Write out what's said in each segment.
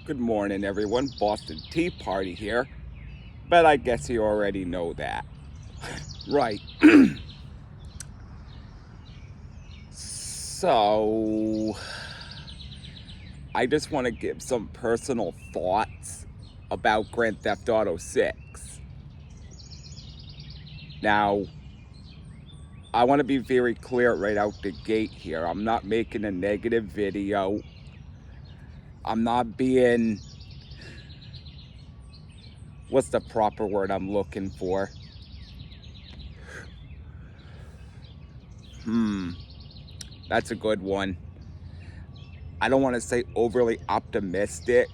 Good morning, everyone. Boston Tea Party here. But I guess you already know that. Right. So, I just want to give some personal thoughts about Grand Theft Auto 6. Now, I want to be very clear right out the gate here. I'm not making a negative video. I'm not being. What's the proper word I'm looking for? That's a good one. I don't want to say overly optimistic,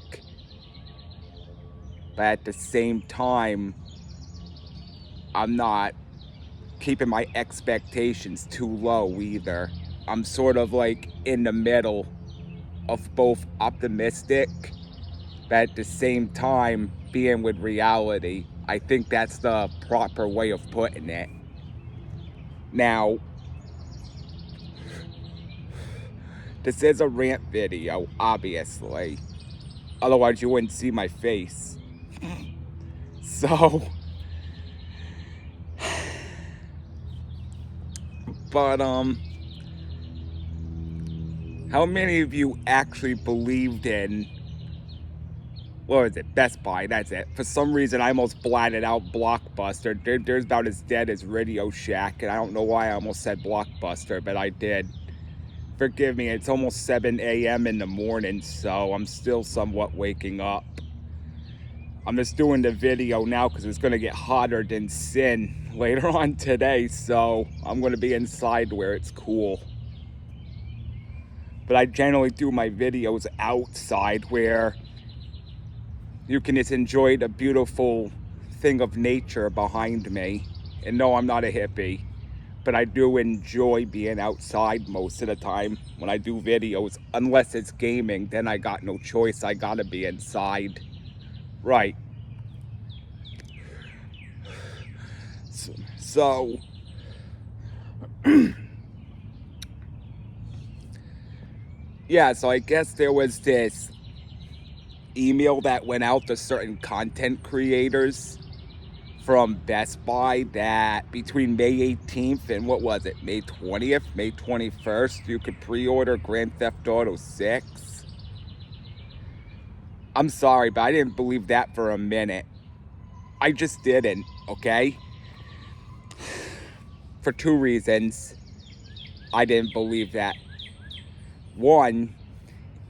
but at the same time, I'm not keeping my expectations too low either. I'm sort of like in the middle of both optimistic, but at the same time, being with reality. I think that's the proper way of putting it. Now, this is a rant video, obviously. Otherwise, you wouldn't see my face. So, but, how many of you actually believed in, what was it, Best Buy? That's it. For some reason, I almost blatted out Blockbuster. There's about as dead as Radio Shack, and I don't know why I almost said Blockbuster, but I did. Forgive me, it's almost 7 a.m. in the morning, so I'm still somewhat waking up. I'm just doing the video now because it's going to get hotter than sin later on today, so I'm going to be inside where it's cool. But I generally do my videos outside where you can just enjoy the beautiful thing of nature behind me. And no, I'm not a hippie, but I do enjoy being outside most of the time when I do videos. Unless it's gaming, then I got no choice. I gotta be inside. Right. So yeah, so I guess there was this email that went out to certain content creators from Best Buy that between May 18th and what was it, May 20th, May 21st, you could pre-order Grand Theft Auto 6. I'm sorry, but I didn't believe that for a minute. I just didn't, okay? For two reasons, I didn't believe that. One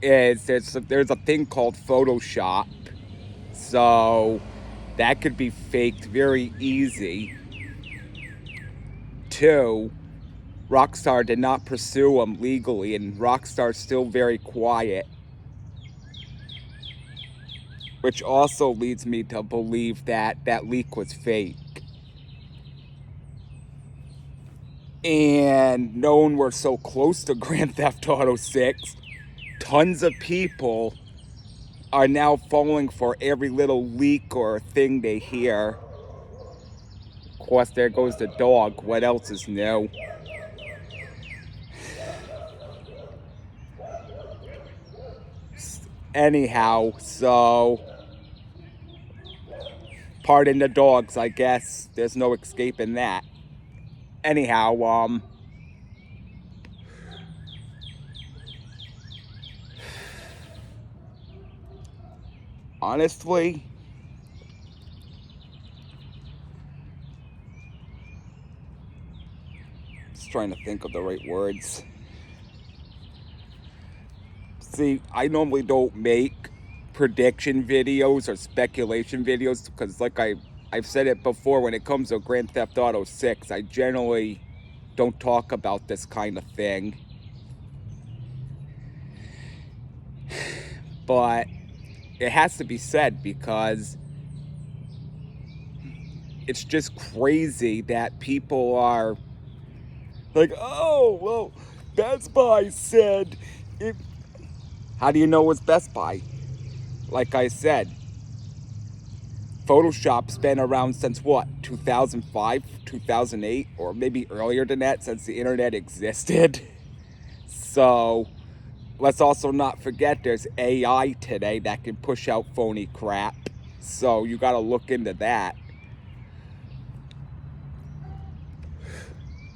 is there's a thing called Photoshop, so that could be faked very easy. Two, Rockstar did not pursue him legally, and Rockstar's still very quiet. Which also leads me to believe that that leak was fake. And knowing we're so close to Grand Theft Auto 6, tons of people are now falling for every little leak or thing they hear. Of course, there goes the dog. What else is new? Anyhow, so pardon the dogs, I guess. There's no escaping that. Anyhow, honestly, just trying to think of the right words. See, I normally don't make prediction videos or speculation videos because, like I've said it before, when it comes to Grand Theft Auto 6, I generally don't talk about this kind of thing. But it has to be said because it's just crazy that people are like, oh, well, Best Buy said it. How do you know it's Best Buy? Like I said, Photoshop's been around since what, 2005, 2008, or maybe earlier than that, since the internet existed. So let's also not forget there's AI today that can push out phony crap. So you got to look into that.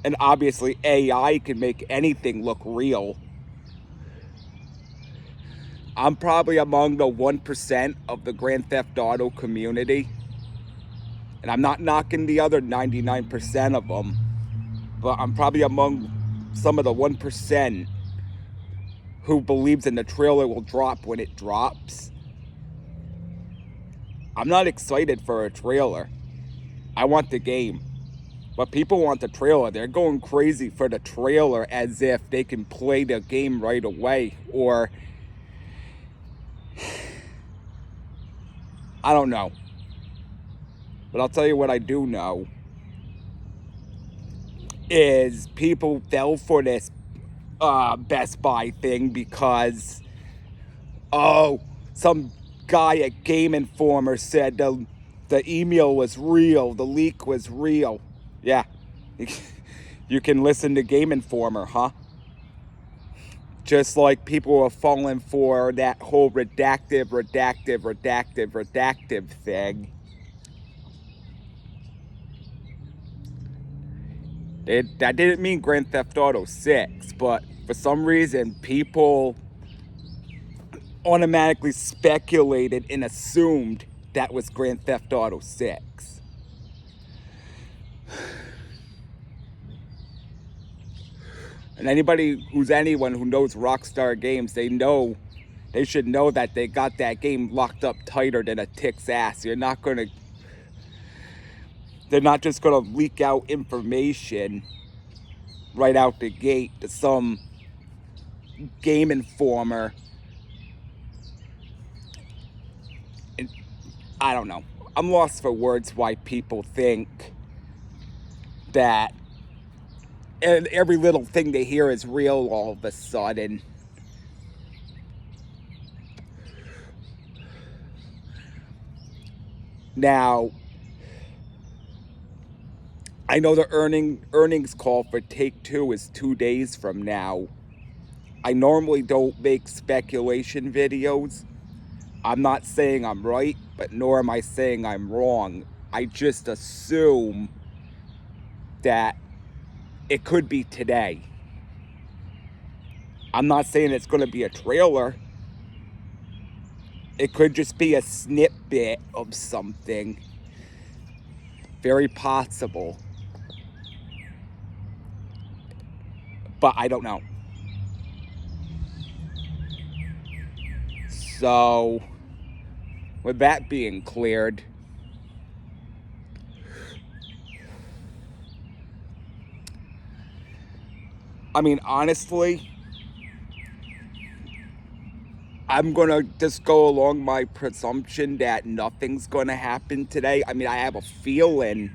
And obviously AI can make anything look real. I'm probably among the 1% of the Grand Theft Auto community. And I'm not knocking the other 99% of them. But I'm probably among some of the 1% who believes in the trailer will drop when it drops. I'm not excited for a trailer. I want the game. But people want the trailer. They're going crazy for the trailer as if they can play the game right away. Or, I don't know. But I'll tell you what I do know is people fell for this Best Buy thing because, some guy at Game Informer said the email was real, the leak was real. Yeah, you can listen to Game Informer, huh? Just like people are falling for that whole redactive thing. That didn't mean Grand Theft Auto 6, but for some reason, people automatically speculated and assumed that was Grand Theft Auto 6. And anyone who knows Rockstar Games, they should know that they got that game locked up tighter than a tick's ass. They're not just gonna leak out information right out the gate to some Game Informer. And I don't know. I'm lost for words why people think that every little thing they hear is real all of a sudden. Now, I know the earnings call for Take-Two is 2 days from now. I normally don't make speculation videos. I'm not saying I'm right, but nor am I saying I'm wrong. I just assume that it could be today. I'm not saying it's going to be a trailer. It could just be a snippet of something. Very possible. But I don't know. So, with that being cleared, I mean, honestly, I'm going to just go along my presumption that nothing's going to happen today. I mean, I have a feeling,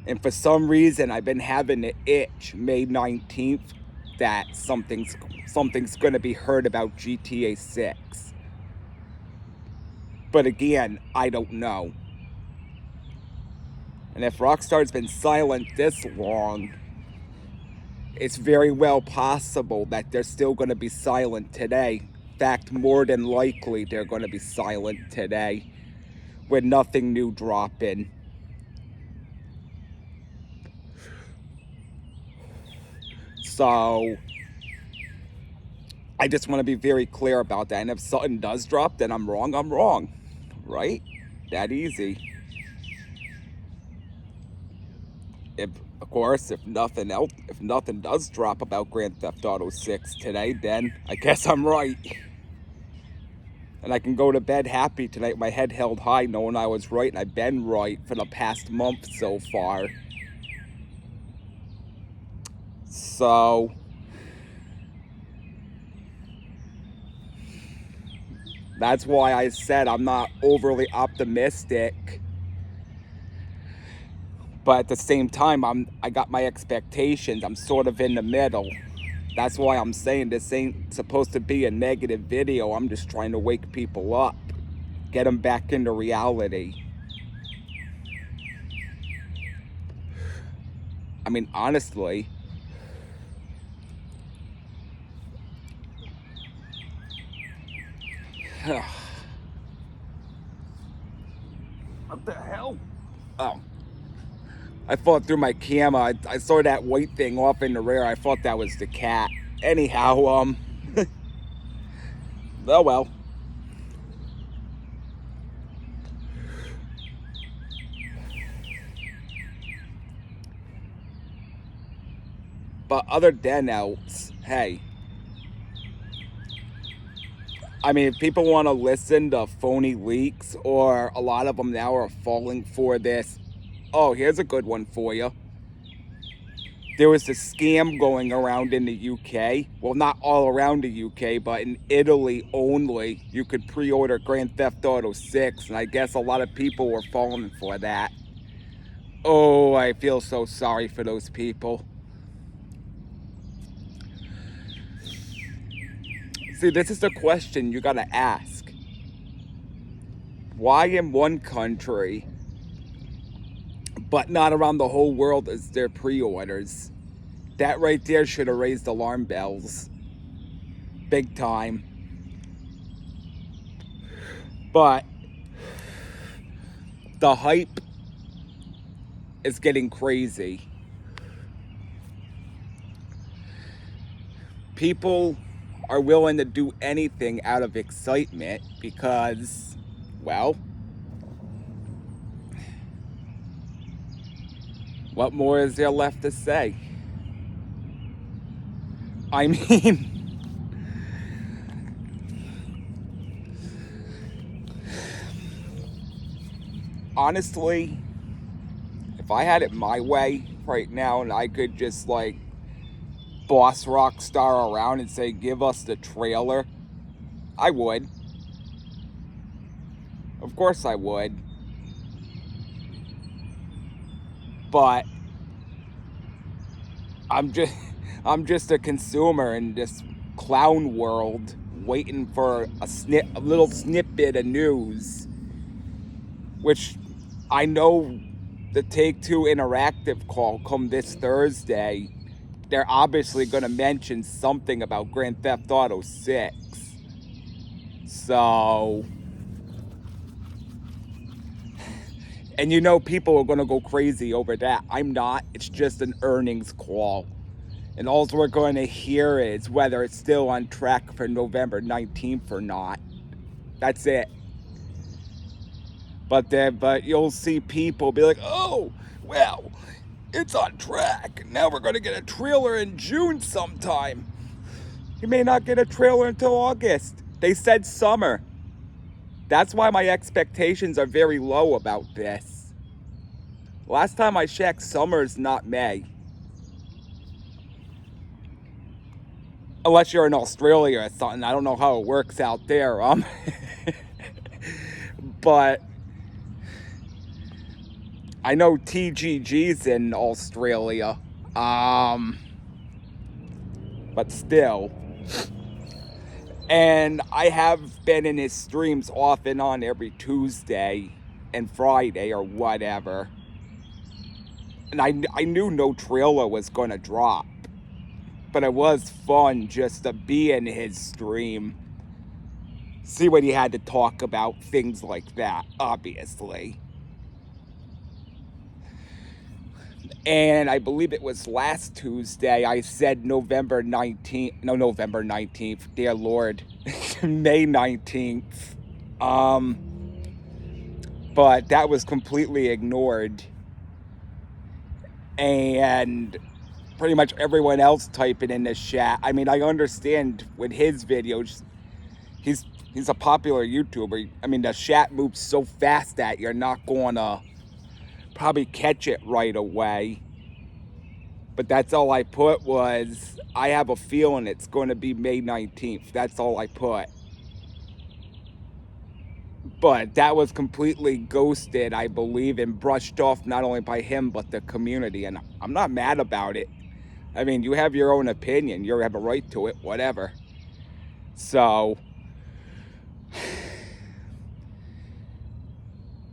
and for some reason, I've been having the itch May 19th that something's going to be heard about GTA 6. But again, I don't know. And if Rockstar's been silent this long, it's very well possible that they're still going to be silent today. In fact, more than likely, they're going to be silent today with nothing new dropping. So, I just want to be very clear about that. And if something does drop, then I'm wrong. Right? That easy. Of course, if nothing does drop about Grand Theft Auto 6 today, then I guess I'm right. And I can go to bed happy tonight, my head held high, knowing I was right, and I've been right for the past month so far. So, that's why I said I'm not overly optimistic. But at the same time, I got my expectations. I'm sort of in the middle. That's why I'm saying this ain't supposed to be a negative video. I'm just trying to wake people up, get them back into reality. I mean, honestly, What the hell? Oh. I thought through my camera, I saw that white thing off in the rear. I thought that was the cat. Anyhow, oh well. But other than else, hey. I mean, if people want to listen to phony leaks, or a lot of them now are falling for this. Oh, here's a good one for you. There was a scam going around in the UK. Well, not all around the UK, but in Italy only. You could pre-order Grand Theft Auto 6, and I guess a lot of people were falling for that. Oh, I feel so sorry for those people. See, this is the question you gotta ask. Why in one country, but not around the whole world, is there pre-orders? That right there should have raised alarm bells. Big time. But the hype is getting crazy. People are willing to do anything out of excitement because, well, what more is there left to say? I mean, honestly, if I had it my way right now and I could just like boss Rockstar around and say, give us the trailer, I would. Of course I would. But I'm just a consumer in this clown world waiting for a little snippet of news, which I know the Take-Two Interactive call come this Thursday. They're obviously going to mention something about Grand Theft Auto 6. So, and you know people are going to go crazy over that. I'm not. It's just an earnings call. And all we're going to hear is whether it's still on track for November 19th or not. That's it. But you'll see people be like, oh, well, it's on track. Now we're going to get a trailer in June sometime. You may not get a trailer until August. They said summer. That's why my expectations are very low about this. Last time I checked, summer's not May. Unless you're in Australia or something. I don't know how it works out there. But I know TGG's in Australia. But still. And I have been in his streams off and on every Tuesday and Friday or whatever. And I knew no trailer was going to drop. But it was fun just to be in his stream. See what he had to talk about, things like that, obviously. And I believe it was last Tuesday, I said November 19th, dear Lord, May 19th. But that was completely ignored. And pretty much everyone else typing in the chat. I mean, I understand with his videos, he's a popular YouTuber. I mean, the chat moves so fast that you're not going to probably catch it right away. But that's all I put was, I have a feeling it's going to be May 19th. That's all I put. But that was completely ghosted, I believe, and brushed off not only by him, but the community. And I'm not mad about it. I mean, you have your own opinion. You have a right to it, whatever. So,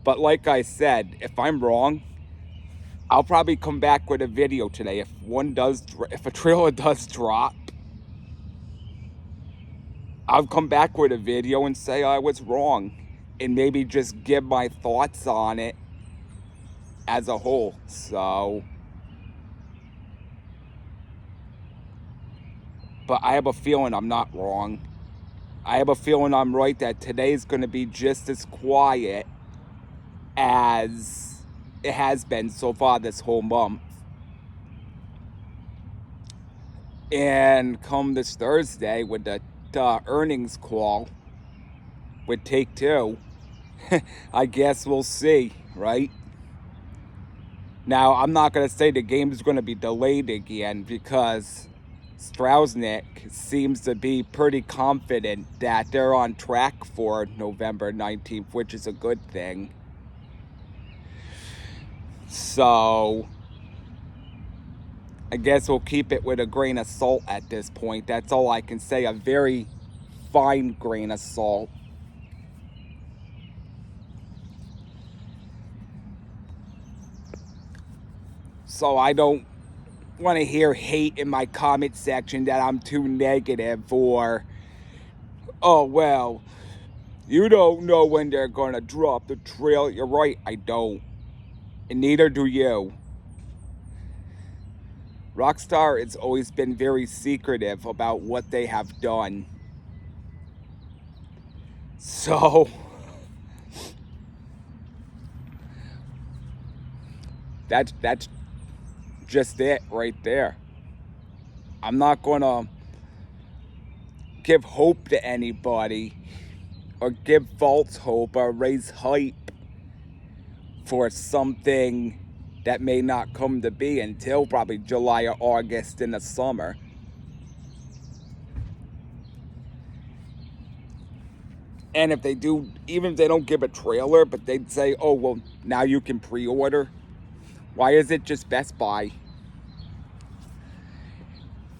but like I said, if I'm wrong, I'll probably come back with a video today. If a trailer does drop, I'll come back with a video and say I was wrong, and maybe just give my thoughts on it as a whole. So, but I have a feeling I'm not wrong. I have a feeling I'm right, that today's going to be just as quiet as it has been so far this whole month. And come this Thursday with the earnings call with Take-Two, I guess we'll see, right? Now, I'm not going to say the game's going to be delayed again, because Strausnick seems to be pretty confident that they're on track for November 19th, which is a good thing. So, I guess we'll keep it with a grain of salt at this point. That's all I can say, a very fine grain of salt. So I don't want to hear hate in my comment section that I'm too negative, or, oh, well, you don't know when they're going to drop the trailer. You're right, I don't. And neither do you. Rockstar has always been very secretive about what they have done. So, that's just it right there. I'm not going to give hope to anybody, or give false hope, or raise hype for something that may not come to be until probably July or August in the summer. And if they do, even if they don't give a trailer, but they'd say, oh, well, now you can pre-order. Why is it just Best Buy?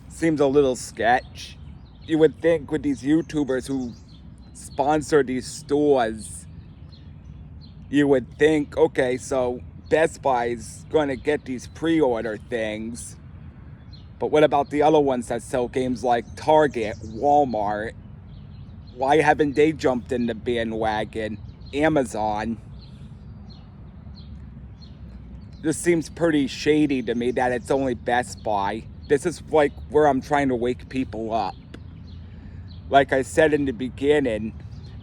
Seems a little sketch. You would think with these YouTubers who sponsor these stores, you would think, okay, so Best Buy's going to get these pre-order things. But what about the other ones that sell games like Target, Walmart? Why haven't they jumped in the bandwagon? Amazon? This seems pretty shady to me that it's only Best Buy. This is like where I'm trying to wake people up. Like I said in the beginning,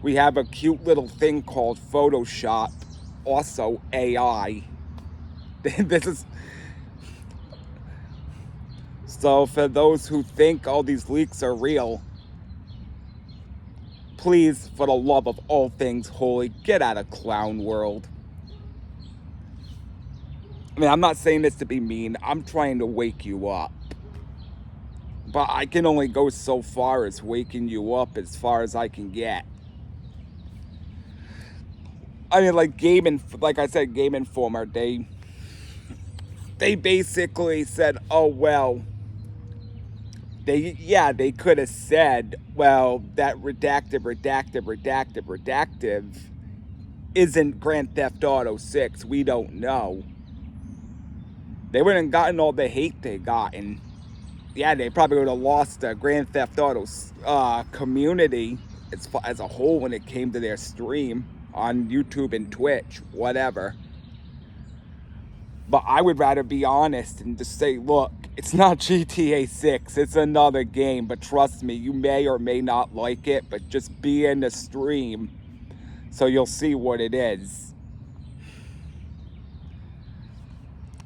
we have a cute little thing called Photoshop, also AI. This is... So for those who think all these leaks are real, please, for the love of all things holy, get out of clown world. I mean, I'm not saying this to be mean. I'm trying to wake you up. But I can only go so far as waking you up, as far as I can get. I mean, like I said, Game Informer, they basically said, oh, well, they could have said, well, that redactive isn't Grand Theft Auto 6. We don't know. They wouldn't have gotten all the hate they gotten. Yeah, they probably would have lost the Grand Theft Auto community as a whole when it came to their stream on YouTube and Twitch, whatever. But I would rather be honest and just say, look, it's not GTA 6, it's another game, but trust me, you may or may not like it, but just be in the stream so you'll see what it is.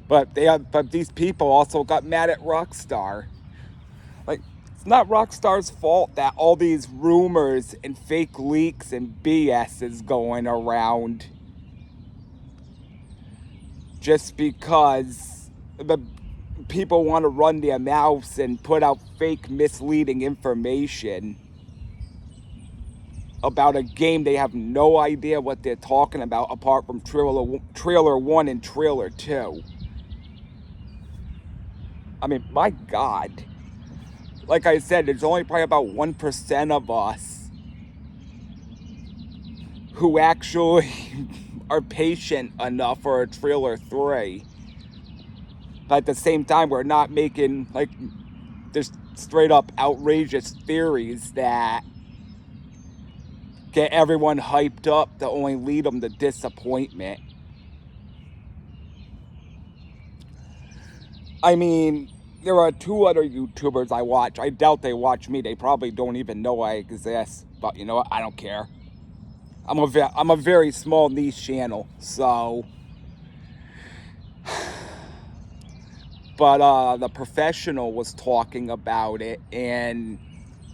But these people also got mad at Rockstar. Like, it's not Rockstar's fault that all these rumors and fake leaks and BS is going around. Just because the people want to run their mouths and put out fake, misleading information about a game they have no idea what they're talking about, apart from trailer 1 and trailer 2. I mean, my God. Like I said, there's only probably about 1% of us who actually are patient enough for a trailer 3. But at the same time, we're not making, like, just straight up outrageous theories that get everyone hyped up to only lead them to disappointment. I mean, there are 2 other YouTubers I watch. I doubt they watch me. They probably don't even know I exist. But you know what? I don't care. I'm a very small niche channel, so. But the professional was talking about it, and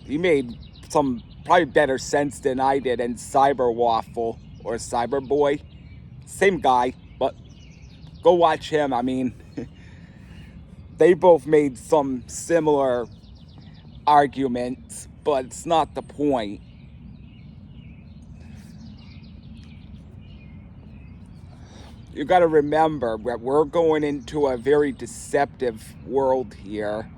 he made some probably better sense than I did. And Cyber Waffle or Cyber Boy, same guy, but go watch him. I mean, they both made some similar arguments, but it's not the point. You got to remember that we're going into a very deceptive world here.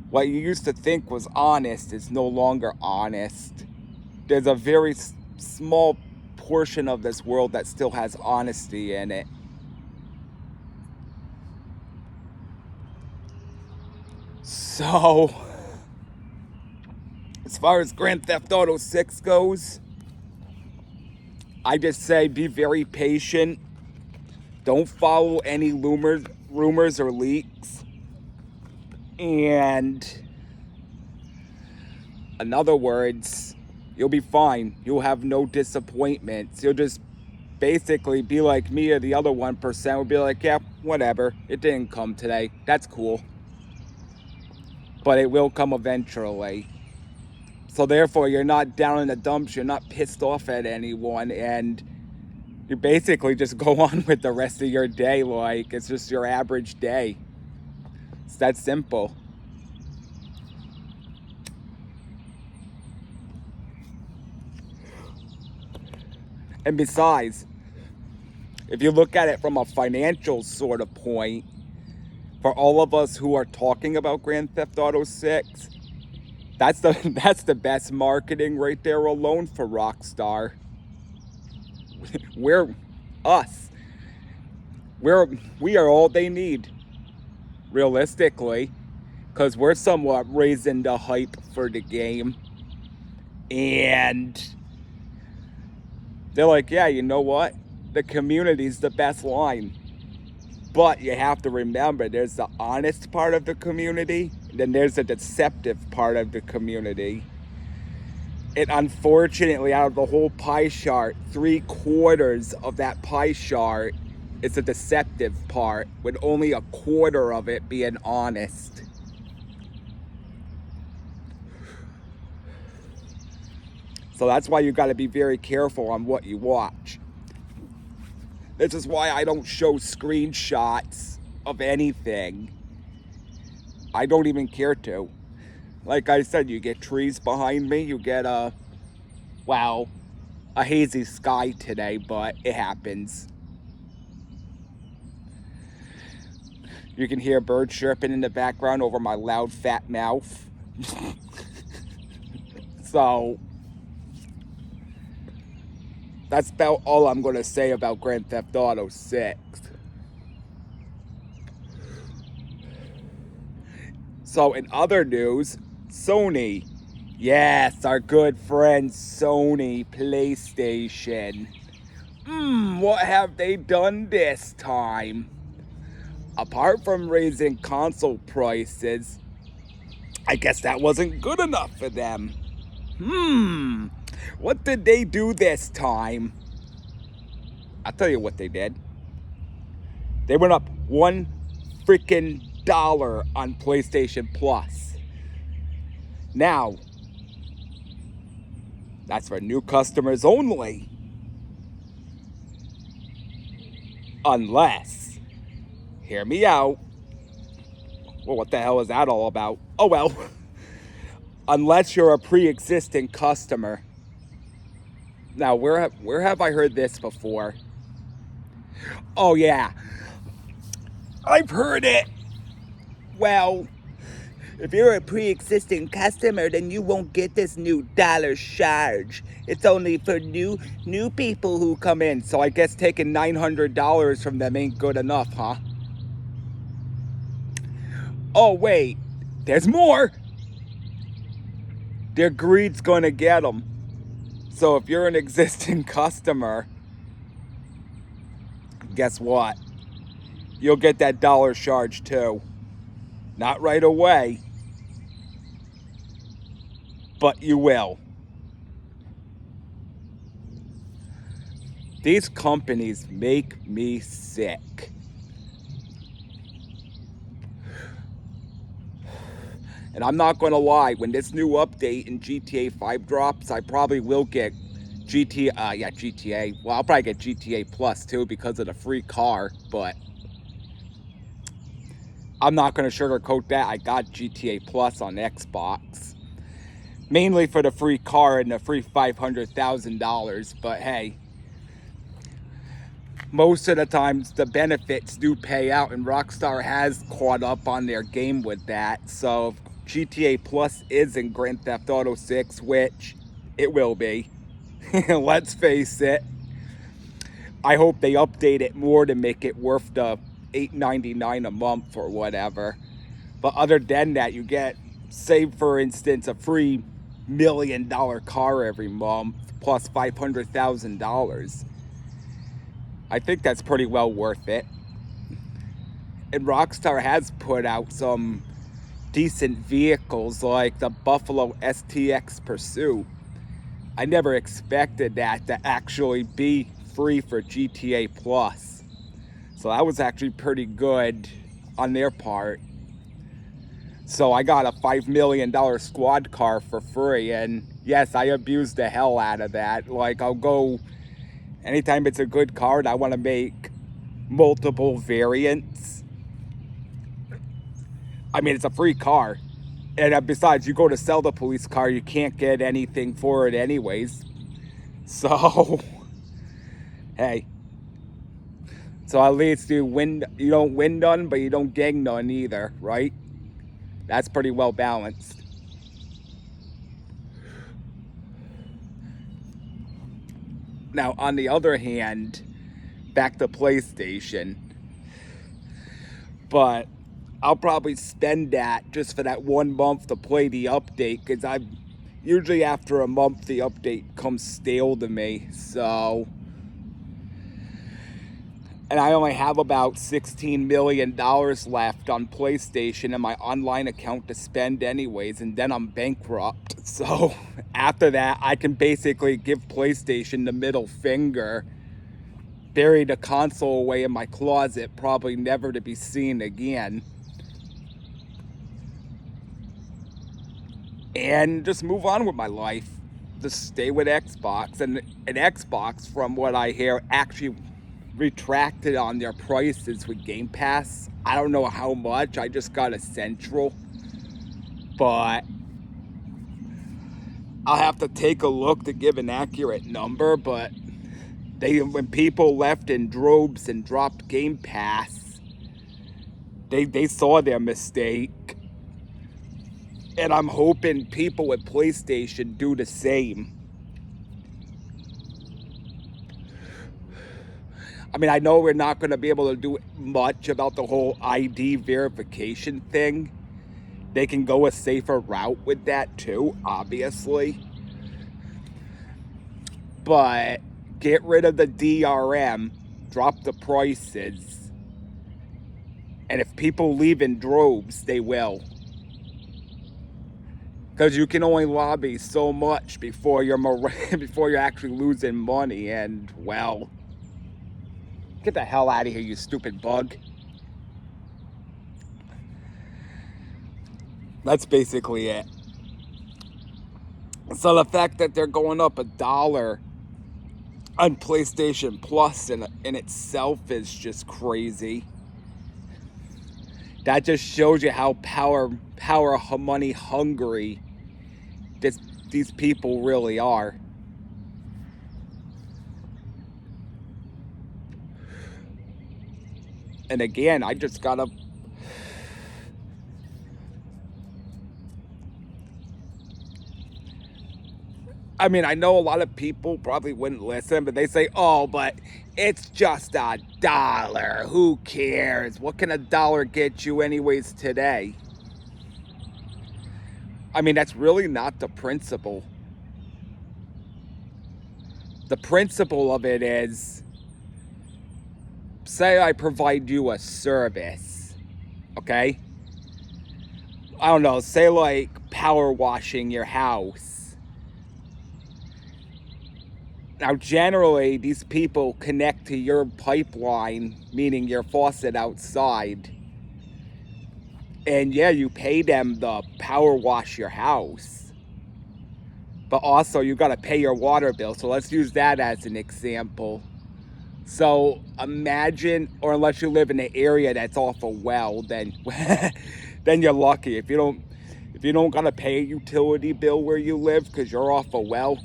What you used to think was honest is no longer honest. There's a very small portion of this world that still has honesty in it. So, as far as Grand Theft Auto 6 goes, I just say be very patient. Don't follow any rumors or leaks. And in other words, you'll be fine. You'll have no disappointments. You'll just basically be like me or the other 1% will be like, yeah, whatever. It didn't come today. That's cool. But it will come eventually. So therefore, you're not down in the dumps, you're not pissed off at anyone, and you basically just go on with the rest of your day like it's just your average day. It's that simple. And besides, if you look at it from a financial sort of point, for all of us who are talking about Grand Theft Auto 6, that's the best marketing right there alone for Rockstar. We're us. We are all they need, realistically, because we're somewhat raising the hype for the game. And they're like, yeah, you know what? The community's the best line. But you have to remember, there's the honest part of the community, then there's the deceptive part of the community. And unfortunately, out of the whole pie chart, 3/4 of that pie chart is the deceptive part, with only 1/4 of it being honest. So that's why you got to be very careful on what you watch. This is why I don't show screenshots of anything. I don't even care to. Like I said, you get trees behind me, you get a hazy sky today, but it happens. You can hear birds chirping in the background over my loud fat mouth. So, that's about all I'm going to say about Grand Theft Auto 6. So in other news, Sony. Yes, our good friend Sony PlayStation. What have they done this time? Apart from raising console prices, I guess that wasn't good enough for them. What did they do this time? I'll tell you what they did. They went up $1 freaking on PlayStation Plus. Now, that's for new customers only. Unless, hear me out. Well, what the hell is that all about? Oh well. Unless you're a pre-existing customer. Now, where have I heard this before? Oh yeah, I've heard it. Well, if you're a pre-existing customer, then you won't get this new dollar charge. It's only for new people who come in. So I guess taking $900 from them ain't good enough, huh? Oh wait, there's more. Their greed's gonna get them. So if you're an existing customer, guess what? You'll get that dollar charge too. Not right away, but you will. These companies make me sick. And I'm not gonna lie, when this new update in GTA 5 drops, I probably will get GTA. Well, I'll probably get GTA Plus too because of the free car, but I'm not gonna sugarcoat that. I got GTA Plus on Xbox. Mainly for the free car and the free $500,000, but hey, most of the times the benefits do pay out, and Rockstar has caught up on their game with that. So if GTA Plus is in Grand Theft Auto 6, which it will be, let's face it, I hope they update it more to make it worth the $8.99 a month or whatever. But other than that, you get, say for instance, a free $1 million car every month plus $500,000. I think that's pretty well worth it. And Rockstar has put out some decent vehicles like the Buffalo STX Pursuit. I never expected that to actually be free for GTA Plus. So that was actually pretty good on their part. So I got a $5 million squad car for free, and yes, I abused the hell out of that. Like, I'll go, anytime it's a good car and I want to make multiple variants. I mean, it's a free car. And besides, you go to sell the police car, you can't get anything for it anyways. So, hey. So at least you don't win none, but you don't gang none either, right? That's pretty well balanced. Now, on the other hand, back to PlayStation. But I'll probably spend that just for that 1 month to play the update, because usually after a month the update comes stale to me. So, and I only have about $16 million left on PlayStation in my online account to spend anyways, and then I'm bankrupt. So after that, I can basically give PlayStation the middle finger, bury the console away in my closet, probably never to be seen again, and just move on with my life. Just stay with Xbox. And Xbox, from what I hear, actually retracted on their prices with Game Pass. I don't know how much. I just got a Central, but I'll have to take a look to give an accurate number. But when people left in droves and dropped Game Pass, they saw their mistake. And I'm hoping people with PlayStation do the same. I mean, I know we're not going to be able to do much about the whole ID verification thing. They can go a safer route with that too, obviously. But get rid of the DRM, drop the prices. And if people leave in droves, they will. Because you can only lobby so much before you're actually losing money, and well, get the hell out of here, you stupid bug. That's basically it. So the fact that they're going up $1 on PlayStation Plus in itself is just crazy. That just shows you how power money hungry these people really are. And again, I just gotta... I mean, I know a lot of people probably wouldn't listen, but they say, oh, but it's just $1. Who cares? What can $1 get you anyways today? I mean, that's really not the principle. The principle of it is, say I provide you a service, okay? I don't know, say like power washing your house. Now, generally, these people connect to your pipeline, meaning your faucet outside. And yeah, you pay them to power wash your house. But also, you gotta pay your water bill. So let's use that as an example. So imagine, or unless you live in an area that's off a well, then then you're lucky. If you don't gotta pay a utility bill where you live because you're off a well,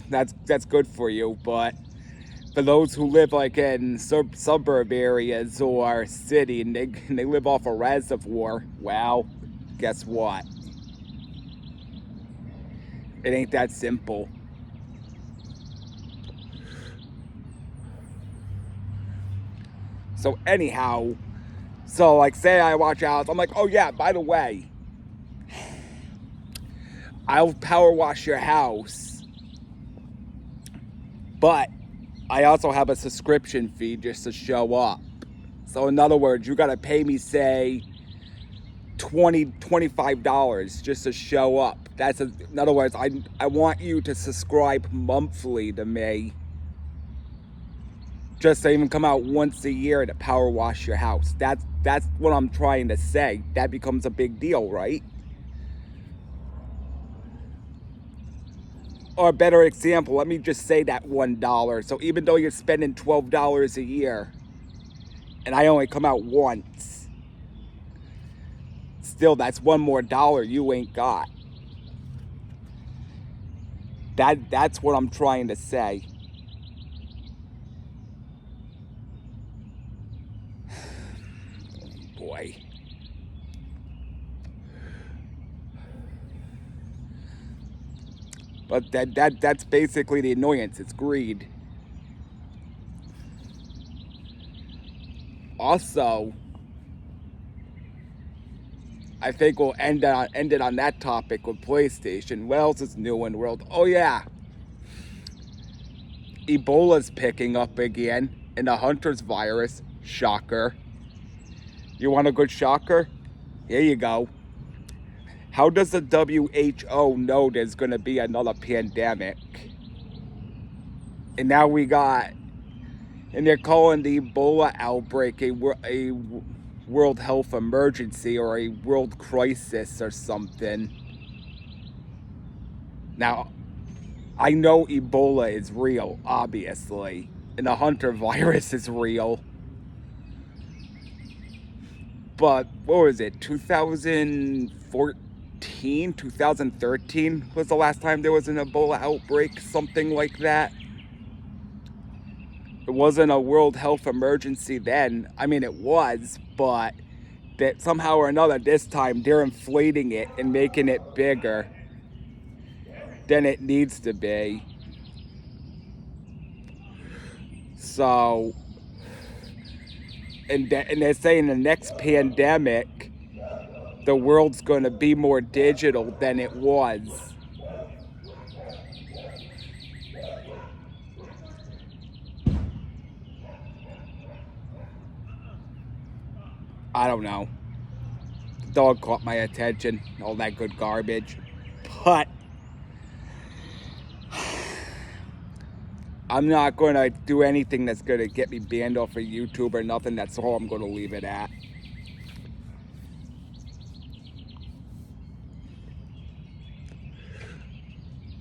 that's good for you. But for those who live like in suburb areas or city and they live off a reservoir, well, guess what? It ain't that simple. So anyhow, so like say I watch a house, I'm like, oh yeah, by the way, I'll power wash your house, but I also have a subscription fee just to show up. So in other words, you gotta pay me, say, $25 just to show up. In other words, I want you to subscribe monthly to me, just to even come out once a year to power wash your house. That's what I'm trying to say. That becomes a big deal, right? Or a better example, let me just say that $1. So even though you're spending $12 a year, and I only come out once, still that's one more dollar you ain't got. That's what I'm trying to say. Boy. But that's basically the annoyance. It's greed. Also, I think we'll end it on that topic with PlayStation. What else is new in the world? Oh yeah, Ebola's picking up again, and the Hunter's virus. Shocker. You want a good shocker? Here you go. How does the WHO know there's going to be another pandemic? And now and they're calling the Ebola outbreak a world health emergency or a world crisis or something. Now, I know Ebola is real, obviously, and the Hunter virus is real. But what was it, 2014, 2013 was the last time there was an Ebola outbreak, something like that. It wasn't a world health emergency then. I mean, it was, but that somehow or another this time they're inflating it and making it bigger than it needs to be. So, and they're saying the next pandemic, the world's going to be more digital than it was. I don't know. The dog caught my attention, all that good garbage. But I'm not going to do anything that's going to get me banned off of YouTube or nothing. That's all I'm going to leave it at.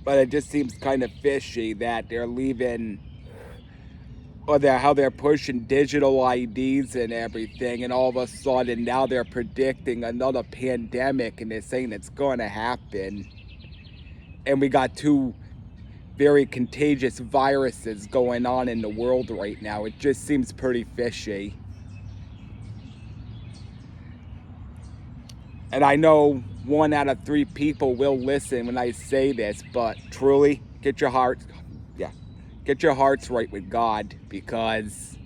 But it just seems kind of fishy that they're leaving, or how they're pushing digital IDs and everything, and all of a sudden now they're predicting another pandemic and they're saying it's going to happen. And we got two very contagious viruses going on in the world right now. It just seems pretty fishy. And I know 1 out of 3 people will listen when I say this, but truly, get your hearts right with God, because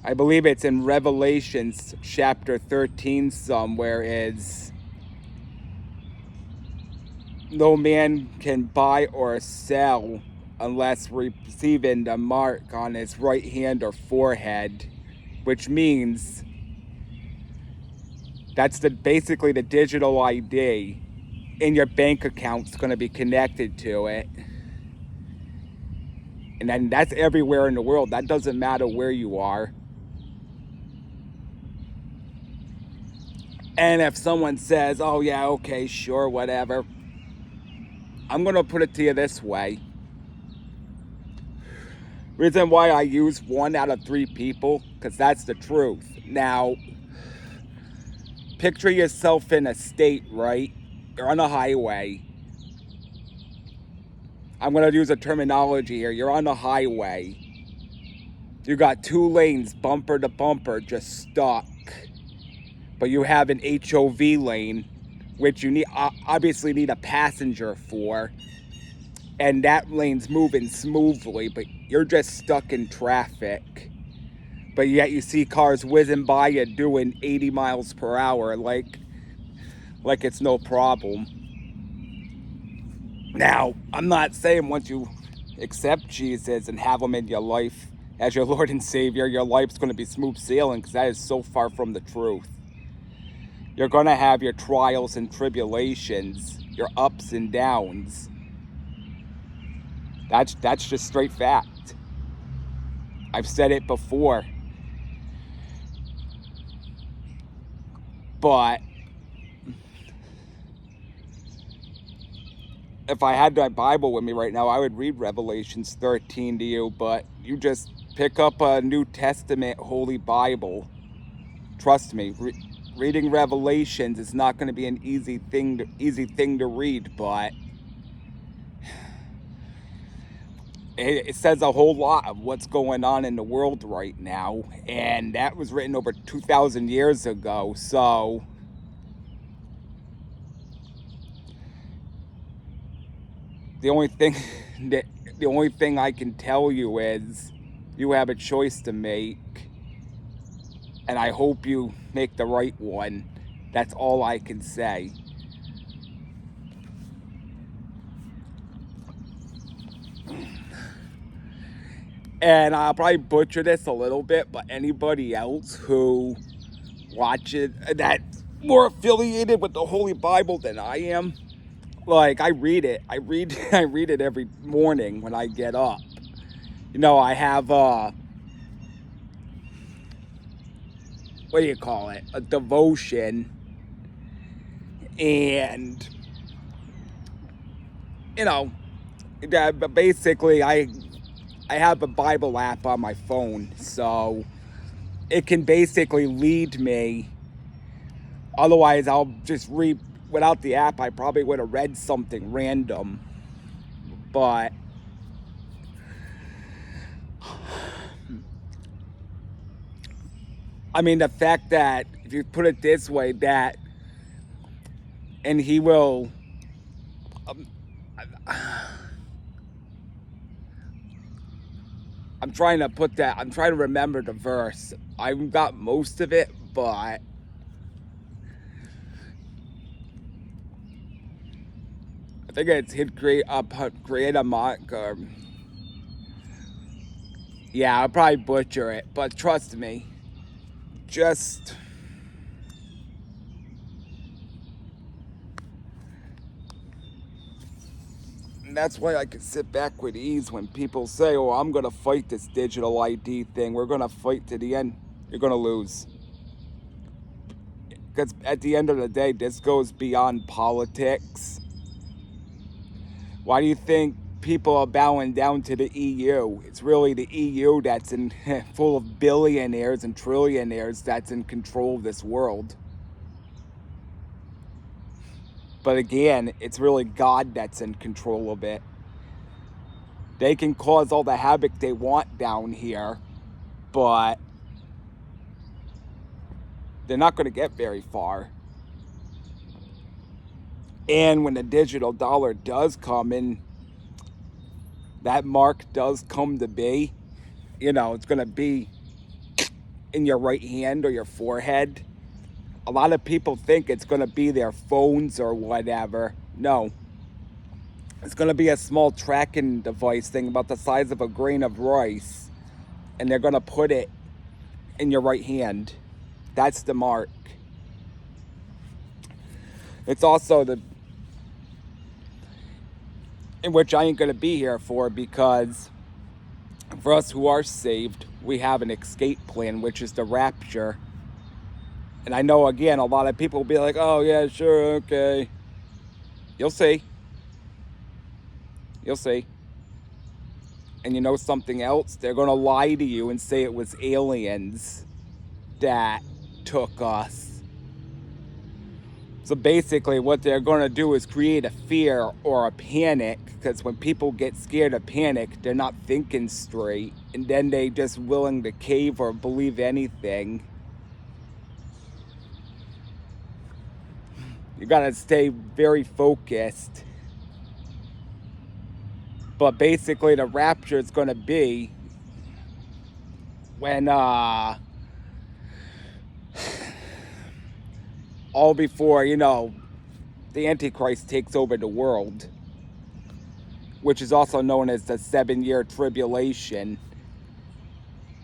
I believe it's in Revelations chapter 13 somewhere, is no man can buy or sell unless receiving the mark on his right hand or forehead, which means that's basically the digital ID, and your bank account's going to be connected to it. And then that's everywhere in the world. That doesn't matter where you are. And if someone says, oh yeah, okay, sure, whatever, I'm going to put it to you this way. Reason why I use 1 out of 3 people, because that's the truth. Now, picture yourself in a state, right? You're on a highway. I'm going to use a terminology here. You're on the highway. You got 2 lanes, bumper to bumper, just stuck. But you have an HOV lane, which you obviously need a passenger for. And that lane's moving smoothly, but you're just stuck in traffic. But yet you see cars whizzing by you doing 80 miles per hour like it's no problem. Now, I'm not saying once you accept Jesus and have him in your life as your Lord and Savior, your life's going to be smooth sailing, because that is so far from the truth. You're going to have your trials and tribulations, your ups and downs. That's just straight fact. I've said it before. But if I had my Bible with me right now, I would read Revelations 13 to you, but you just pick up a New Testament Holy Bible. Trust me, reading Revelations is not going to be an easy thing to read, but it says a whole lot of what's going on in the world right now, and that was written over 2,000 years ago. So the only thing I can tell you is you have a choice to make, and I hope you make the right one. That's all I can say. And I'll probably butcher this a little bit, but anybody else who watches that's more affiliated with the Holy Bible than I am, like, I read it every morning when I get up. You know, I have what do you call it? A devotion. And you know, basically I have a Bible app on my phone, so it can basically lead me. Otherwise, I'll just read. Without the app, I probably would have read something random. But I mean, the fact that, if you put it this way, that, and he will, I'm trying to remember the verse. I've got most of it, but I think it's he'd create a mock. Yeah, I'll probably butcher it, but trust me, just and that's why I can sit back with ease when people say, oh, I'm going to fight this digital ID thing. We're going to fight to the end. You're going to lose. Because at the end of the day, this goes beyond politics. Why do you think people are bowing down to the EU? It's really the EU that's full of billionaires and trillionaires that's in control of this world. But again, it's really God that's in control of it. They can cause all the havoc they want down here, but they're not going to get very far. And when the digital dollar does come in, that mark does come to be, you know, it's going to be in your right hand or your forehead. A lot of people think it's going to be their phones or whatever. No. It's going to be a small tracking device thing about the size of a grain of rice. And they're going to put it in your right hand. That's the mark. It's also the... in which I ain't going to be here for, because for us who are saved, we have an escape plan, which is the rapture. And I know, again, a lot of people will be like, oh, yeah, sure, okay. You'll see. You'll see. And you know something else? They're going to lie to you and say it was aliens that took us. So basically what they're going to do is create a fear or a panic, because when people get scared or panic, they're not thinking straight, and then they just willing to cave or believe anything. You got to stay very focused. But basically the rapture is going to be when all before, you know, the Antichrist takes over the world, which is also known as the 7-year tribulation.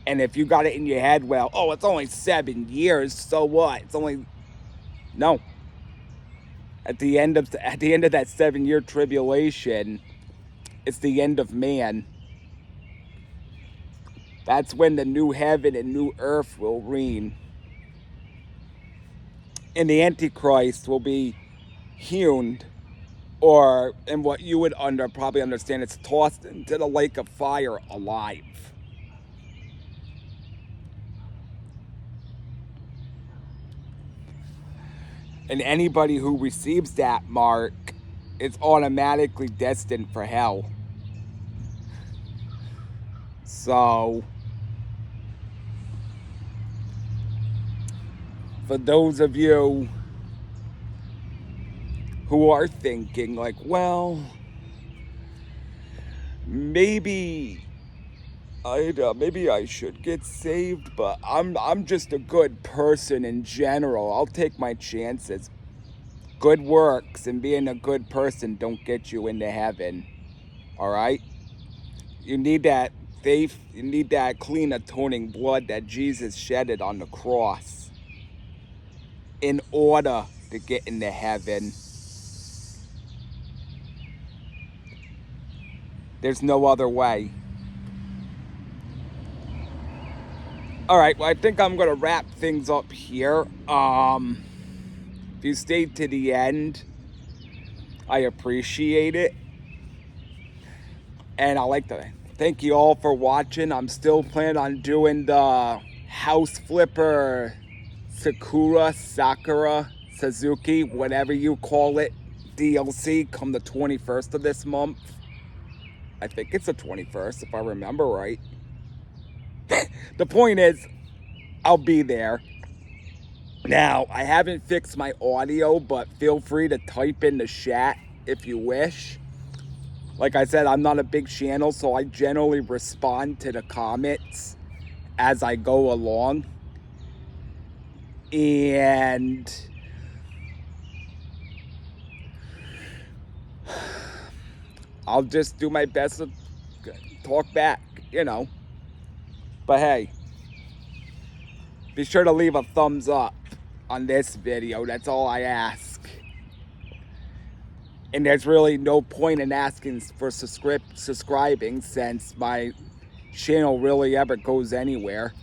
And if you got it in your head, well, oh, it's only 7 years, so what? It's only... No. At the end of that 7-year tribulation, it's the end of man. That's when the new heaven and new earth will reign. And the Antichrist will be hewn, or in what you would probably understand, it's tossed into the lake of fire alive. And anybody who receives that mark is automatically destined for hell. So, for those of you who are thinking like, well, maybe I should get saved, but I'm just a good person in general. I'll take my chances. Good works and being a good person don't get you into heaven. All right? You need that faith. You need that clean atoning blood that Jesus shedded on the cross in order to get into heaven. There's no other way. All right, well, I think I'm going to wrap things up here. If you stayed to the end, I appreciate it. And I'd like to thank you all for watching. I'm still planning on doing the House Flipper Sakura, Suzuki, whatever you call it, DLC, come the 21st of this month. I think it's the 21st, if I remember right. The point is, I'll be there. Now, I haven't fixed my audio, but feel free to type in the chat if you wish. Like I said, I'm not a big channel, so I generally respond to the comments as I go along. And I'll just do my best to talk back, you know. But hey, be sure to leave a thumbs up on this video. That's all I ask. And there's really no point in asking for subscribing, since my channel really ever goes anywhere.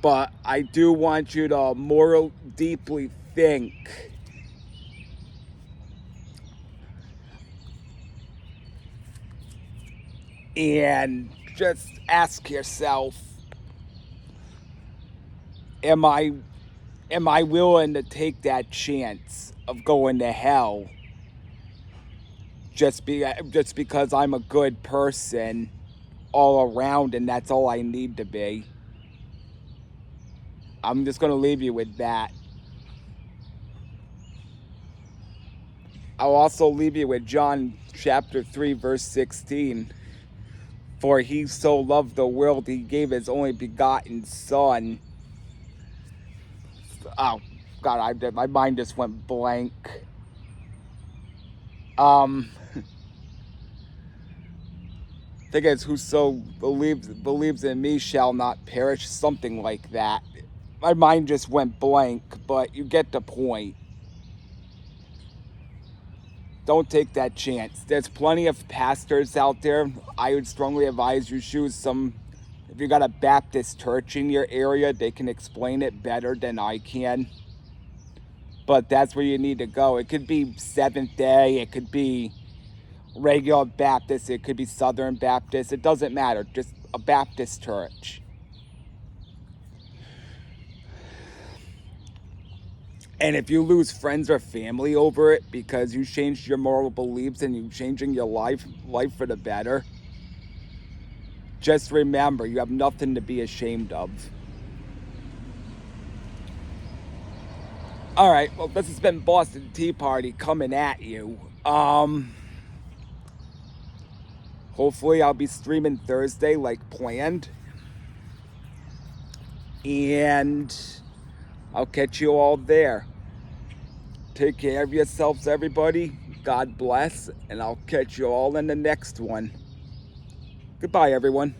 But I do want you to more deeply think and just ask yourself, am I willing to take that chance of going to hell just because I'm a good person all around and that's all I need to be? I'm just going to leave you with that. I'll also leave you with John chapter 3 verse 16. For he so loved the world, he gave his only begotten son. Oh, God, my mind just went blank. Thing is, whoso believes in me shall not perish, something like that. My mind just went blank, but you get the point. Don't take that chance. There's plenty of pastors out there. I would strongly advise you choose some. If you got a Baptist church in your area, they can explain it better than I can. But that's where you need to go. It could be Seventh Day, it could be regular Baptist, it could be Southern Baptist. It doesn't matter. Just a Baptist church. And if you lose friends or family over it because you changed your moral beliefs and you're changing your life for the better, just remember, you have nothing to be ashamed of. All right, well, this has been Boston Tea Party coming at you. Hopefully I'll be streaming Thursday like planned. And I'll catch you all there. Take care of yourselves, everybody. God bless, and I'll catch you all in the next one. Goodbye, everyone.